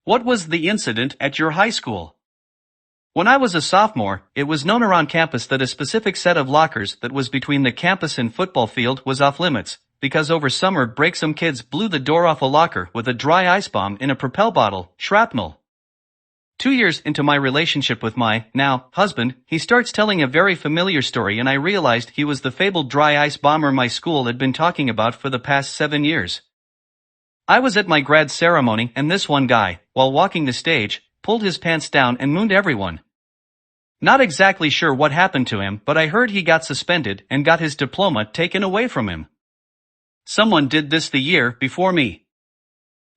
What was the incident at your high school? When I was a sophomore, it was known around campus that a specific set of lockers that was between the campus and football field was off limits, because over summer break some kids blew the door off a locker with a dry ice bomb in a Propel bottle, shrapnel. 2 years into my relationship with my, now, husband, he starts telling a very familiar story and I realized he was the fabled dry ice bomber my school had been talking about for the past 7 years. I was at my grad ceremony and this one guy, while walking the stage, pulled his pants down and mooned everyone. Not exactly sure what happened to him, but I heard he got suspended and got his diploma taken away from him. Someone did this the year before me.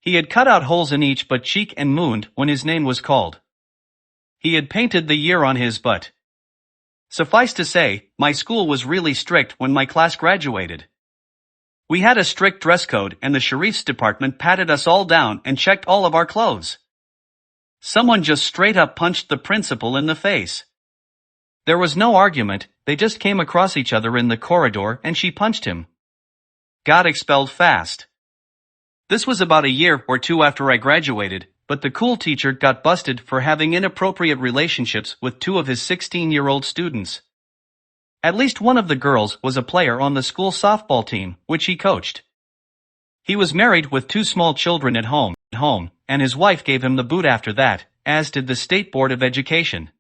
He had cut out holes in each butt cheek and mooned when his name was called. He had painted the year on his butt. Suffice to say, my school was really strict when my class graduated. We had a strict dress code and the sheriff's department patted us all down and checked all of our clothes. Someone just straight up punched the principal in the face. There was no argument, they just came across each other in the corridor and she punched him. Got expelled fast. This was about a year or two after I graduated, but the cool teacher got busted for having inappropriate relationships with two of his 16-year-old students. At least one of the girls was a player on the school softball team, which he coached. He was married with 2 small children at home, and his wife gave him the boot after that, as did the State Board of Education.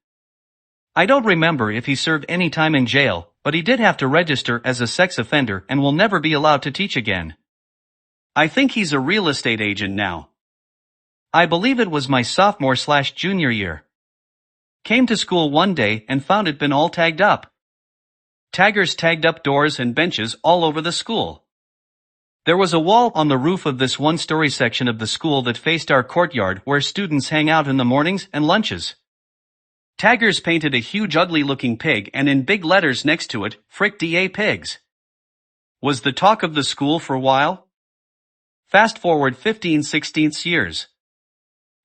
I don't remember if he served any time in jail, but he did have to register as a sex offender and will never be allowed to teach again. I think he's a real estate agent now. I believe it was my sophomore/junior year. Came to school one day and found it been all tagged up. Taggers tagged up doors and benches all over the school. There was a wall on the roof of this one-story section of the school that faced our courtyard where students hang out in the mornings and lunches. Taggers painted a huge ugly-looking pig and in big letters next to it, "Frick DA Pigs." Was the talk of the school for a while. Fast forward 15-16 years.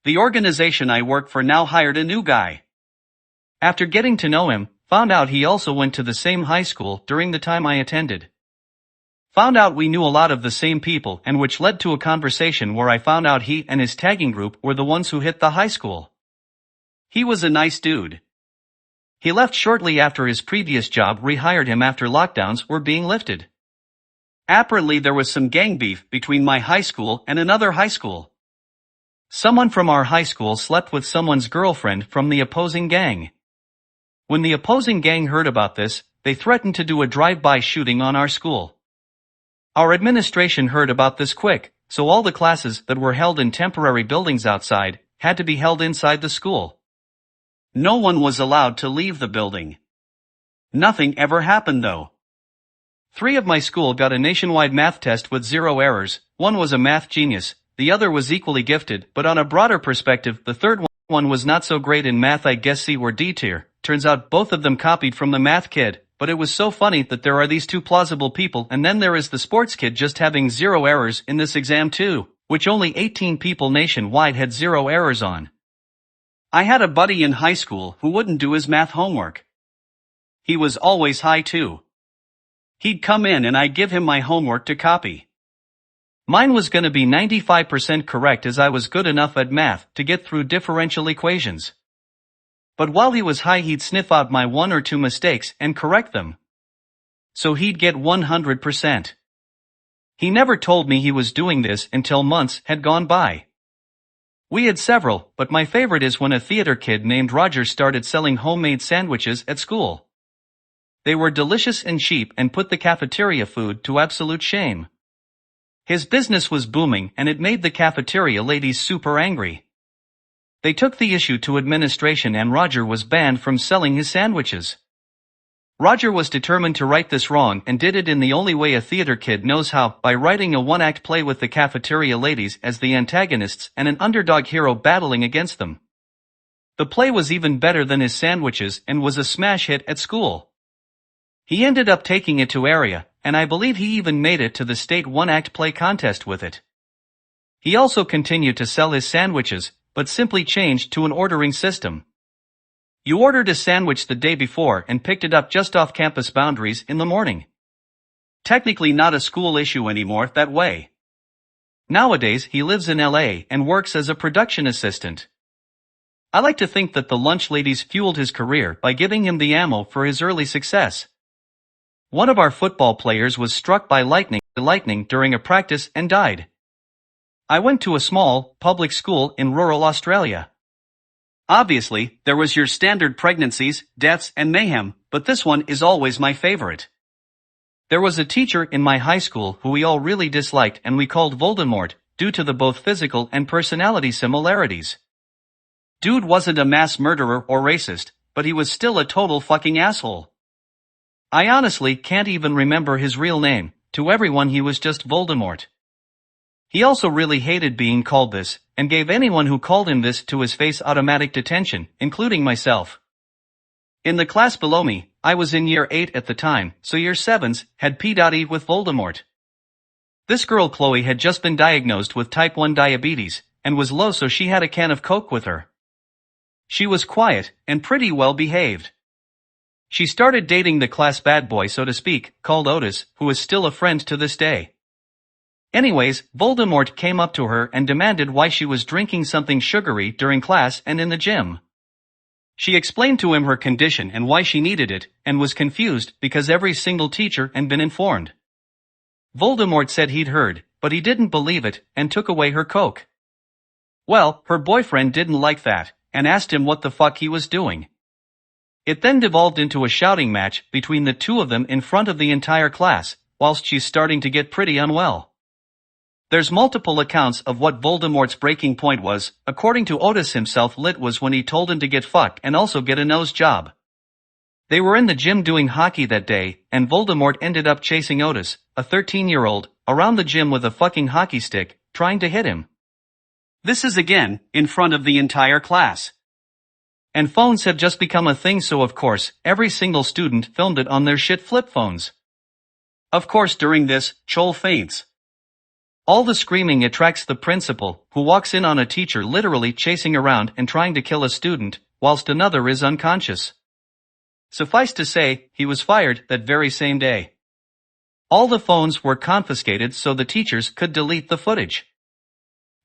The organization I work for now hired a new guy. After getting to know him, found out he also went to the same high school during the time I attended. Found out we knew a lot of the same people and which led to a conversation where I found out he and his tagging group were the ones who hit the high school. He was a nice dude. He left shortly after his previous job rehired him after lockdowns were being lifted. Apparently there was some gang beef between my high school and another high school. Someone from our high school slept with someone's girlfriend from the opposing gang. When the opposing gang heard about this, they threatened to do a drive-by shooting on our school. Our administration heard about this quick, so all the classes that were held in temporary buildings outside had to be held inside the school. No one was allowed to leave the building. Nothing ever happened though. 3 of my school got a nationwide math test with 0 errors, one was a math genius, the other was equally gifted, but on a broader perspective, the third one was not so great in math, I guess C or D tier. Turns out both of them copied from the math kid, but it was so funny that there are these 2 plausible people and then there is the sports kid just having 0 errors in this exam too, which only 18 people nationwide had 0 errors on. I had a buddy in high school who wouldn't do his math homework. He was always high too. He'd come in and I'd give him my homework to copy. Mine was gonna be 95% correct as I was good enough at math to get through differential equations. But while he was high he'd sniff out my 1 or 2 mistakes and correct them. So he'd get 100%. He never told me he was doing this until months had gone by. We had several, but my favorite is when a theater kid named Roger started selling homemade sandwiches at school. They were delicious and cheap and put the cafeteria food to absolute shame. His business was booming and it made the cafeteria ladies super angry. They took the issue to administration and Roger was banned from selling his sandwiches. Roger was determined to right this wrong and did it in the only way a theater kid knows how, by writing a 1-act play with the cafeteria ladies as the antagonists and an underdog hero battling against them. The play was even better than his sandwiches and was a smash hit at school. He ended up taking it to area, and I believe he even made it to the state 1-act play contest with it. He also continued to sell his sandwiches, but simply changed to an ordering system. You ordered a sandwich the day before and picked it up just off campus boundaries in the morning. Technically not a school issue anymore that way. Nowadays he lives in LA and works as a production assistant. I like to think that the lunch ladies fueled his career by giving him the ammo for his early success. One of our football players was struck by lightning during a practice and died. I went to a small, public school in rural Australia. Obviously, there was your standard pregnancies, deaths, and mayhem, but this one is always my favorite. There was a teacher in my high school who we all really disliked and we called Voldemort, due to the both physical and personality similarities. Dude wasn't a mass murderer or racist, but he was still a total fucking asshole. I honestly can't even remember his real name. To everyone he was just Voldemort. He also really hated being called this, and gave anyone who called him this to his face automatic detention, including myself. In the class below me, I was in year 8 at the time, so year 7s had P.E. with Voldemort. This girl Chloe had just been diagnosed with type 1 diabetes, and was low, so she had a can of Coke with her. She was quiet, and pretty well behaved. She started dating the class bad boy, so to speak, called Otis, who is still a friend to this day. Anyways, Voldemort came up to her and demanded why she was drinking something sugary during class and in the gym. She explained to him her condition and why she needed it, and was confused because every single teacher had been informed. Voldemort said he'd heard, but he didn't believe it, and took away her Coke. Well, her boyfriend didn't like that, and asked him what the fuck he was doing. It then devolved into a shouting match between the two of them in front of the entire class, whilst she's starting to get pretty unwell. There's multiple accounts of what Voldemort's breaking point was. According to Otis himself, lit was when he told him to get fucked and also get a nose job. They were in the gym doing hockey that day, and Voldemort ended up chasing Otis, a 13-year-old, around the gym with a fucking hockey stick, trying to hit him. This is again, in front of the entire class. And phones have just become a thing, so of course, every single student filmed it on their shit flip phones. Of course, during this, Chol faints. All the screaming attracts the principal, who walks in on a teacher literally chasing around and trying to kill a student, whilst another is unconscious. Suffice to say, he was fired that very same day. All the phones were confiscated so the teachers could delete the footage.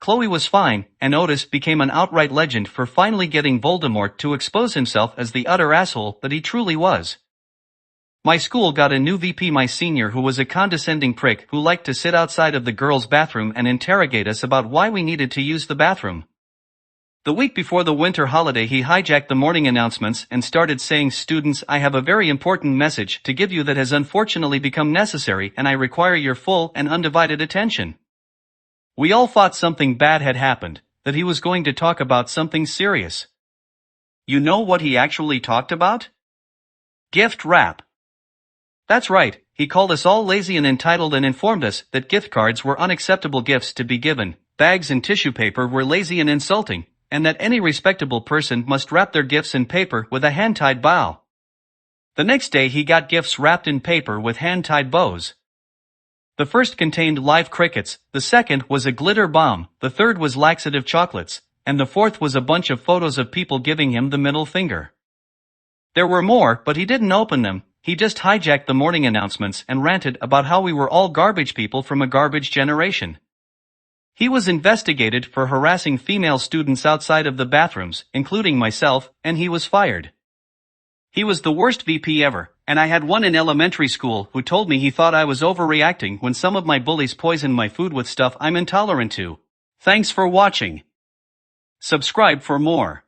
Chloe was fine, and Otis became an outright legend for finally getting Voldemort to expose himself as the utter asshole that he truly was. My school got a new VP my senior, who was a condescending prick who liked to sit outside of the girls' bathroom and interrogate us about why we needed to use the bathroom. The week before the winter holiday he hijacked the morning announcements and started saying, "Students, I have a very important message to give you that has unfortunately become necessary, and I require your full and undivided attention." We all thought something bad had happened, that he was going to talk about something serious. You know what he actually talked about? Gift wrap. That's right, he called us all lazy and entitled and informed us that gift cards were unacceptable gifts to be given, bags and tissue paper were lazy and insulting, and that any respectable person must wrap their gifts in paper with a hand-tied bow. The next day he got gifts wrapped in paper with hand-tied bows. The first contained live crickets, the second was a glitter bomb, the third was laxative chocolates, and the fourth was a bunch of photos of people giving him the middle finger. There were more, but he didn't open them. He just hijacked the morning announcements and ranted about how we were all garbage people from a garbage generation. He was investigated for harassing female students outside of the bathrooms, including myself, and he was fired. He was the worst VP ever, and I had one in elementary school who told me he thought I was overreacting when some of my bullies poisoned my food with stuff I'm intolerant to. Thanks for watching. Subscribe for more.